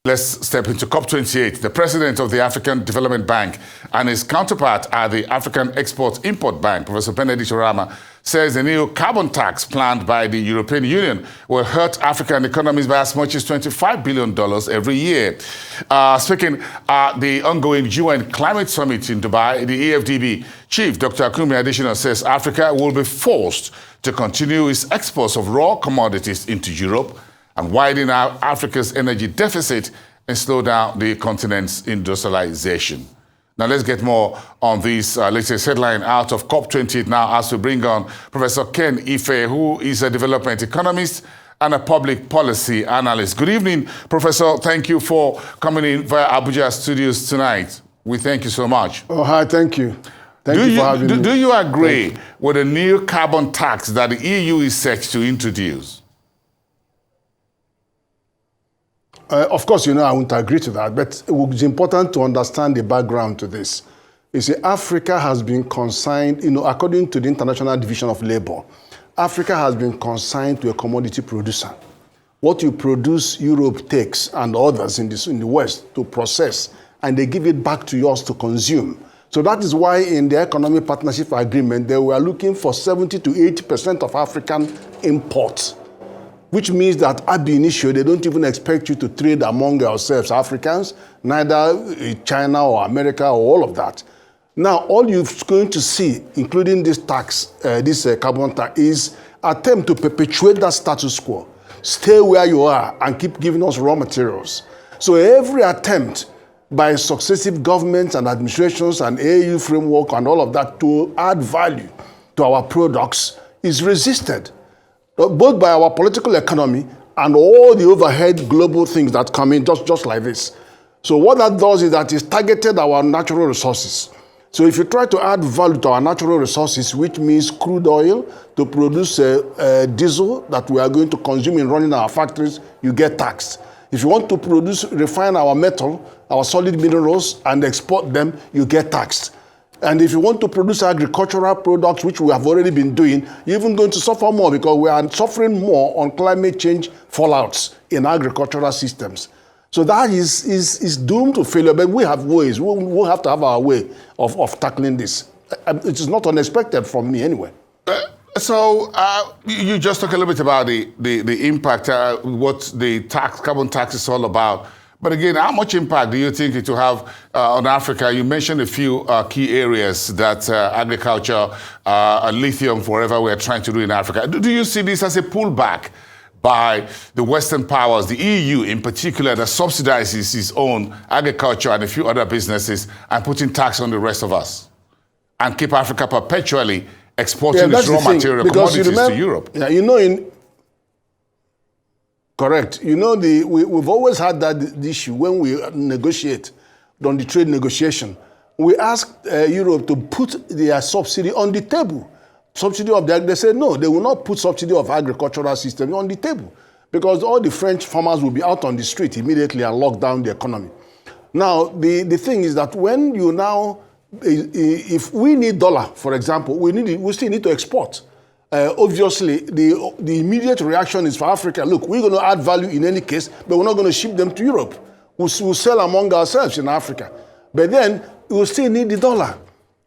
Let's step into COP28. The president of the African Development Bank and his counterpart at the African Export-Import Bank, Professor Benedict Oramah, says the new carbon tax planned by the European Union will hurt African economies by as much as $25 billion every year. Speaking at the ongoing UN Climate Summit in Dubai, the EFDB chief, Dr. Adesina, says Africa will be forced to continue its exports of raw commodities into Europe and widen out Africa's energy deficit and slow down the continent's industrialization. Now let's get more on this latest headline out of COP28 now as we bring on Professor Ken Ife, who is a development economist and a public policy analyst. Good evening, Professor. Thank you for coming in via Abuja studios tonight. We thank you so much. Oh, hi, thank you. Thank you for having me. Do you agree with the new carbon tax that the EU is set to introduce? Of course, you know, I won't agree to that, but it's important to understand the background to this. You see, Africa has been consigned, you know, according to the International Division of Labor, Africa has been consigned to a commodity producer. What you produce, Europe takes and others in the West to process, and they give it back to us to consume. So that is why in the Economic Partnership Agreement, they were looking for 70 to 80% of African imports, which means that ab initio, they don't even expect you to trade among yourselves, Africans, neither China or America or all of that. Now, all you're going to see, including this tax, carbon tax, is attempt to perpetuate that status quo. Stay where you are and keep giving us raw materials. So every attempt by successive governments and administrations and AU framework and all of that to add value to our products is resisted, both by our political economy and all the overhead global things that come in just like this. So what that does is that it's targeted our natural resources. So if you try to add value to our natural resources, which means crude oil to produce diesel that we are going to consume in running our factories, you get taxed. If you want to refine our metal, our solid minerals, and export them, you get taxed. And if you want to produce agricultural products, which we have already been doing, you're even going to suffer more because we are suffering more on climate change fallouts in agricultural systems. So that is doomed to failure, but we have ways. We'll have to have our way of tackling this. It is not unexpected from me anyway. So you just talked a little bit about the impact, what the carbon tax is all about. But again, how much impact do you think it will have on Africa? You mentioned a few key areas that agriculture, lithium, whatever we're trying to do in Africa. Do you see this as a pullback by the Western powers, the EU in particular, that subsidizes its own agriculture and a few other businesses and putting tax on the rest of us and keep Africa perpetually exporting its raw material commodities to Europe? Yeah, you know, correct. You know, we've always had that issue when we negotiate on the trade negotiation. We asked Europe to put their subsidy on the table. Subsidy of they said no, they will not put subsidy of agricultural system on the table because all the French farmers will be out on the street immediately and lock down the economy. Now, the thing is that when you now, if we need dollar, for example, we still need to export. Obviously, the immediate reaction is for Africa, look, we're going to add value in any case, but we're not going to ship them to Europe. We'll sell among ourselves in Africa. But then, we'll still need the dollar.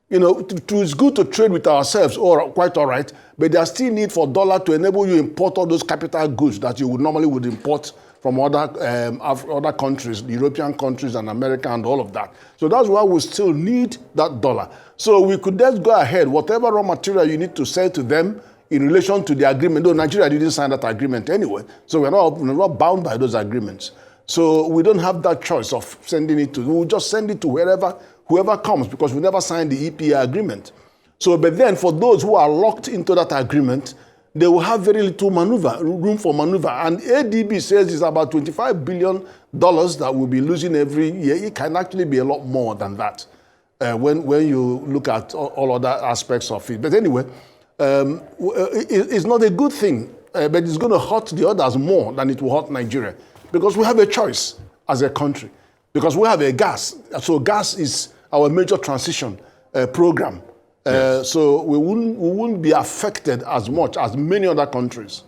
You know, it's good to trade with ourselves, or quite all right, but there's still need for dollar to enable you import all those capital goods that you would normally import from other countries, European countries and America and all of that. So that's why we still need that dollar. So we could just go ahead, whatever raw material you need to sell to them in relation to the agreement, though Nigeria didn't sign that agreement anyway, so we're not bound by those agreements. So we don't have that choice of sending it to, we'll just send it to whoever comes because we never signed the EPA agreement. So, but then for those who are locked into that agreement, they will have very little room for maneuver. And ADB says it's about $25 billion that we'll be losing every year. It can actually be a lot more than that when you look at all other aspects of it. But anyway, it's not a good thing, but it's going to hurt the others more than it will hurt Nigeria because we have a choice as a country. Because we have a gas. So gas is our major transition program. Yes. So we wouldn't be affected as much as many other countries.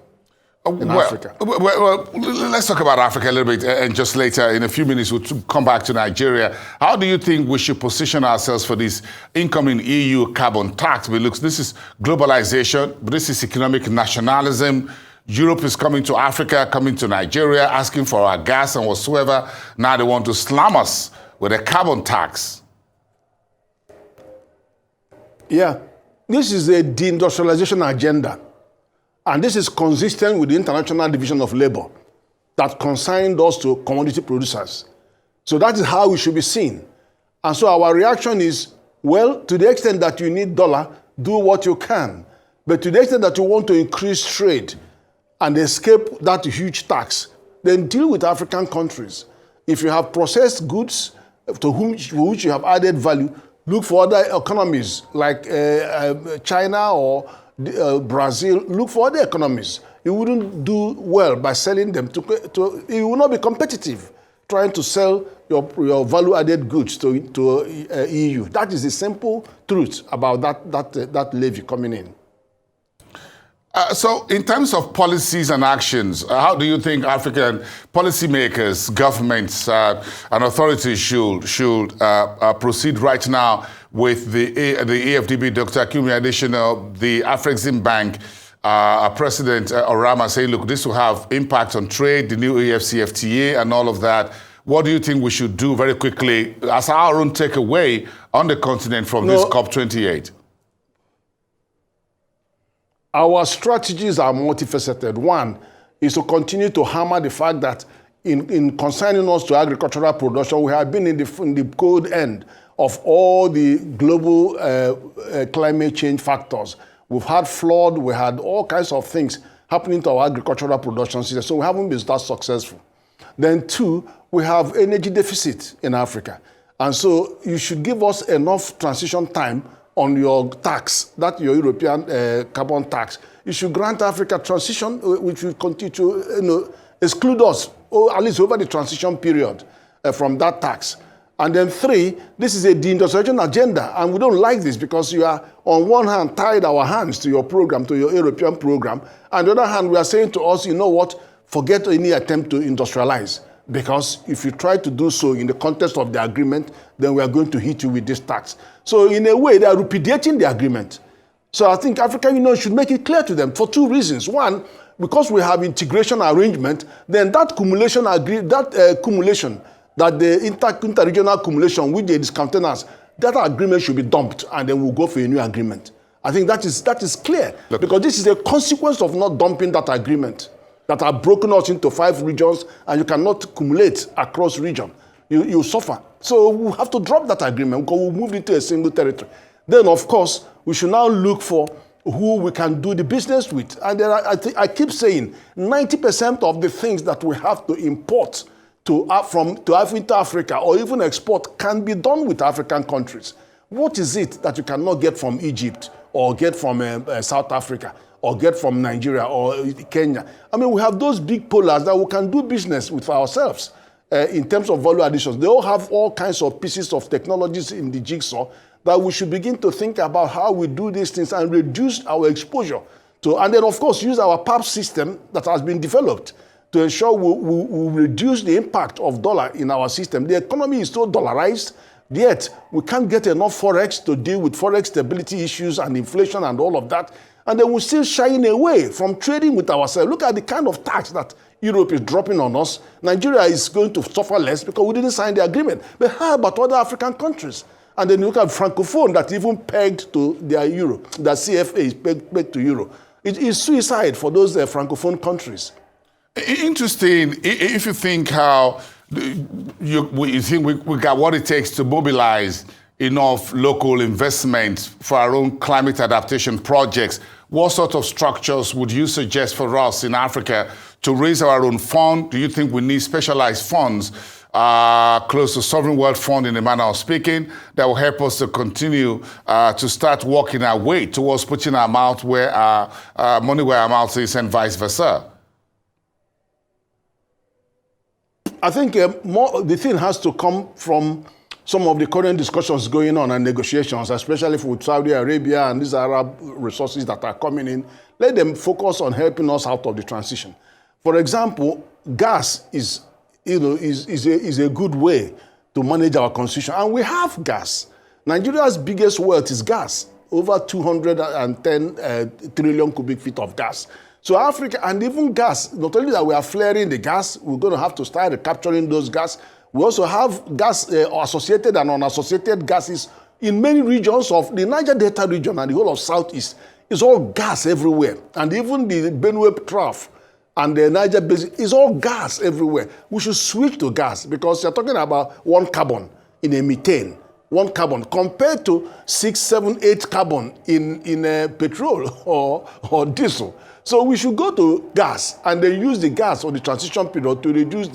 in Africa. Well, let's talk about Africa a little bit, and just later, in a few minutes, we'll come back to Nigeria. How do you think we should position ourselves for this incoming EU carbon tax? Because this is globalization, but this is economic nationalism. Europe is coming to Africa, coming to Nigeria, asking for our gas and whatsoever. Now they want to slam us with a carbon tax. Yeah, this is a deindustrialization agenda. And this is consistent with the International Division of Labor that consigned us to commodity producers. So that is how we should be seen. And so our reaction is, well, to the extent that you need dollar, do what you can. But to the extent that you want to increase trade and escape that huge tax, then deal with African countries. If you have processed goods to which you have added value, look for other economies like China or Brazil. Look for other economies. You wouldn't do well by selling them you will not be competitive trying to sell your value-added goods to EU. That is the simple truth about that levy coming in. So in terms of policies and actions, how do you think African policymakers, governments, and authorities should proceed right now with the AFDB, Dr. Adesina, the Afrexim Bank President Oramah saying, look, this will have impact on trade, the new AFCFTA and all of that. What do you think we should do very quickly as our own takeaway on the continent from this COP28? Our strategies are multifaceted. One is to continue to hammer the fact that in consigning us to agricultural production, we have been in the cold end of all the global climate change factors. We've had flood, we had all kinds of things happening to our agricultural production system, so we haven't been that successful. Then two, we have energy deficit in Africa. And so you should give us enough transition time on your tax, that your European carbon tax. You should grant Africa transition, which will continue to exclude us, or at least over the transition period from that tax. And then three, this is a deindustrialization agenda, and we don't like this because you are, on one hand, tied our hands to your program, to your European program, and on the other hand, we are saying to us, you know what, forget any attempt to industrialize. Because if you try to do so in the context of the agreement, then we are going to hit you with this tax. So in a way, they are repudiating the agreement. So I think African Union should make it clear to them for two reasons. One, because we have integration arrangement, then that cumulation, that the interregional accumulation which they discounted us, that agreement should be dumped, and then we'll go for a new agreement. I think that is clear. Look, because this is a consequence of not dumping that agreement, that are broken out into 5 regions, and you cannot accumulate across region. You suffer. So we have to drop that agreement because we moved into a single territory. Then, of course, we should now look for who we can do the business with. And there are, I keep saying, 90% of the things that we have to import into Africa or even export can be done with African countries. What is it that you cannot get from Egypt or get from South Africa or get from Nigeria or Kenya? I mean, we have those big polars that we can do business with ourselves in terms of value additions. They all have all kinds of pieces of technologies in the jigsaw that we should begin to think about how we do these things and reduce our exposure to, and then of course use our PAP system that has been developed to ensure we reduce the impact of dollar in our system. The economy is so dollarized, yet we can't get enough forex to deal with forex stability issues and inflation and all of that. And then we're still shying away from trading with ourselves. Look at the kind of tax that Europe is dropping on us. Nigeria is going to suffer less because we didn't sign the agreement. But how about other African countries? And then you look at Francophone that even pegged to their euro, the CFA is pegged to euro. It is suicide for those Francophone countries. Interesting. If you think how you think we got what it takes to mobilize enough local investment for our own climate adaptation projects, what sort of structures would you suggest for us in Africa to raise our own fund? Do you think we need specialized funds close to Sovereign Wealth Fund in a manner of speaking that will help us to continue to start working our way towards putting our mouth where our money where our mouth is and vice versa? I think the thing has to come from some of the current discussions going on and negotiations, especially with Saudi Arabia and these Arab resources that are coming in, let them focus on helping us out of the transition. For example, gas is a good way to manage our consumption, and we have gas. Nigeria's biggest wealth is gas, over 210 trillion cubic feet of gas. So Africa, and even gas, not only that we are flaring the gas, we're going to have to start recapturing those gas. We also have gas, associated and unassociated gases in many regions of the Niger Delta region and the whole of Southeast. It's all gas everywhere. And even the Benue Trough and the Niger Basin is all gas everywhere. We should switch to gas because you're talking about 1 carbon in a methane. 1 carbon compared to 6, 7, 8 carbon in petrol or diesel. So we should go to gas and then use the gas for the transition period to reduce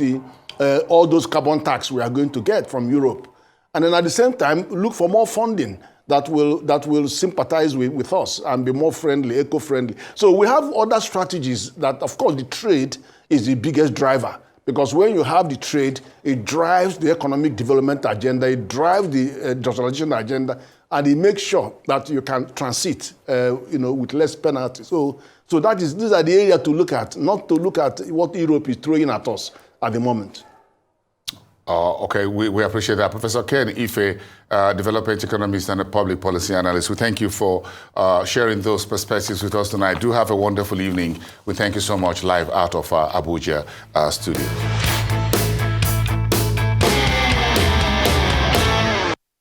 all those carbon tax we are going to get from Europe. And then at the same time, look for more funding that will sympathize with us and be more friendly, eco-friendly. So we have other strategies that, of course, the trade is the biggest driver. Because when you have the trade, it drives the economic development agenda, it drives the industrialization agenda, and it makes sure that you can transit, with less penalty. So these are the areas to look at, not to look at what Europe is throwing at us at the moment. Okay, we appreciate that. Professor Ken Ife, development economist and a public policy analyst, we thank you for sharing those perspectives with us tonight. Do have a wonderful evening. We thank you so much live out of our Abuja studio.